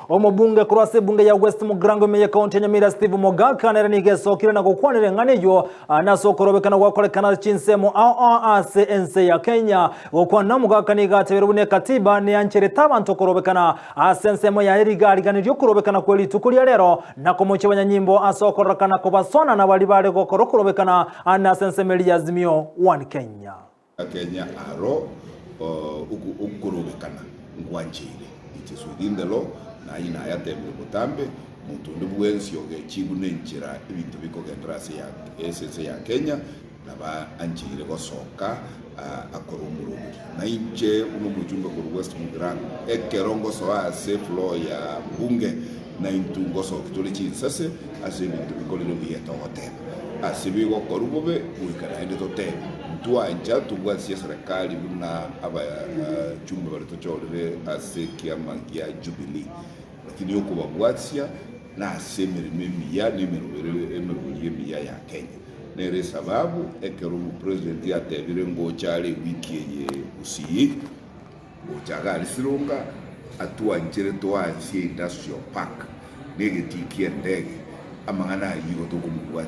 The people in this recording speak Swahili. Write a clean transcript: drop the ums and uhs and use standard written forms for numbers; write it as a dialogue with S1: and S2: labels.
S1: Omubunge kurwase bunge ya West Mugrango meye county Nyamira Steve Mogaka neranige sokire na gukwanire ng'aneyo nasokorobekana gwakorekana chinsemo ase ense ya Kenya okwana Mogaka nigateberubune katiba ne anchereta abantu korobekana ase ensemo ya erigariganiryo kurobekana kweli tukulia lero nakomoche banyanyimbo asokorokana kobasona na bali bale gokorokana ana sensemeli ya Azimio 1 Kenya
S2: Kenya aro ukurobekana ngwanjire it is within the law na ina ya tembe mutambe mutundu bwensi oge chibune nchira ibintu bikogendera se ya essence ya Kenya na ba anjire gosoka akorumuru na inje uno mujumbe ku West Mugrango ekerongo so ase floor ya Mbunge na intungo so kitole chinsase ase ibintu bikolero biyeta hotel asibigo korubube uikana ende tote mtua nja tugwa serikali na aba chumba baritochore ase kiama ya Jubilee lakini yuko babwatia na asemere mimi ya nimero ya Kenya nere sababu ekero president ya tebire ngo chale wiki ye Gusii ochaga lisirunga atua njere to asie industrial park negetikie ndege amangana yigo to kumubwatia